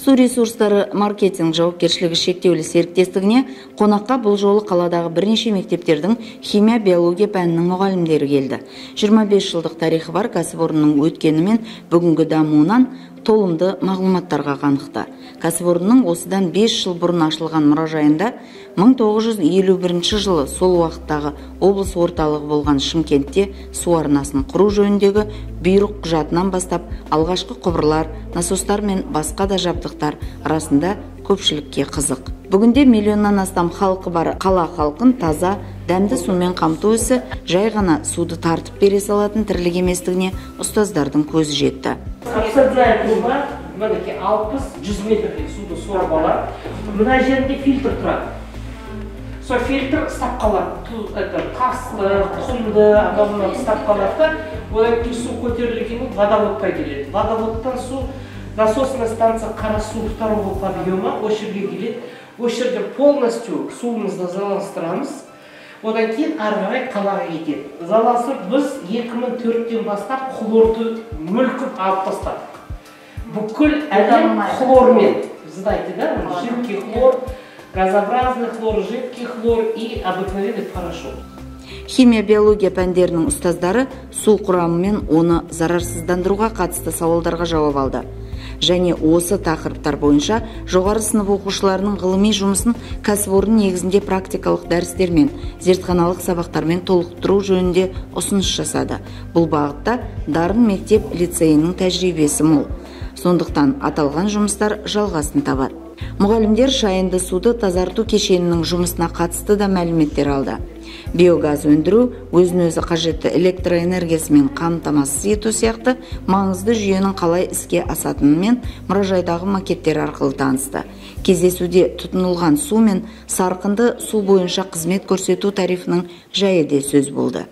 Су ресурстары маркетинг жауапкершілігі шектеулі серіктестігіне қонаққа бұл жолы қаладағы бірнеше мектептердің химия биология пәнінің мұғалімдері келді. 25 жылдық тарихы бар кәсіпорынның өткені мен бүгінгі дамуынан толымды мағлұматтарға қанықты. Кәсіпорынның осыдан 5 жыл бұрын ашылған мұражайында 1951 жылы сол уақыттағы облыс орталығы болған Шымкентте су арнасын құру жөніндегі бұйрық құжатынан бастап алғашқы құбырлар, насостар мен басқа да жабдықтар арасында көпшілікке қызық. Бүгінде миллионнан астам халқы бар қала халқын таза, дәмді сумен қамту ісі жай ғана суды тартып бере салатын тірлік еместігіне ұстаздардың көзі жетті. Мінеке 60-100 метрдей суды сорып алады. Мына жерінде фильтр тұрады. Сол фильтр ұстап қалады. Таслы, құмды, адамнан ұстап қалады. Одан кейін су көтерілгеннен водоводқа келеді. Водоводтан су насосная станция қара су второго подъема осы жерге келеді. Осы жерде полностью суымызды заластырамыз. Одан кейін ары қарай қалаға кетеді. Заластырып біз 2004-тен бастап хлорды мүлкіп алып тастадық. Бүкіл әлем хлормен, знаете, да? Жидкий хлор, газообразный хлор, жидкий хлор и обыкновенный порошок. Химия биология пәндерінің ұстаздары су құрамы мен оны зарарсыздандыруға қатысты сауалдарға жауап алды. Және осы тақырыптар бойынша жоғары сынып оқушыларының ғылыми жұмысын кәсіпорын негізінде практикалық дәрістермен, зертханалық сабақтармен толықтыру жөнінде ұсыныс жасады. Бұл бағытта Дарын мектеп лицейінің тәжірибесі мол. Сондықтан аталған жұмыстар жалғасын табады. Мұғалімдер шайынды суды тазарту кешенінің жұмысына қатысты да мәліметтер алды. Биогаз өндіру, өзін-өзі қажетті электроэнергиясымен қамтамасыз ету сияқты маңызды жүйенің қалай іске асатынымен мұражайдағы макеттер арқылы танысты. Кездесуде тұтынылған су мен сарқынды су бойынша қызмет көрсету тарифінің жайы де сөз болды.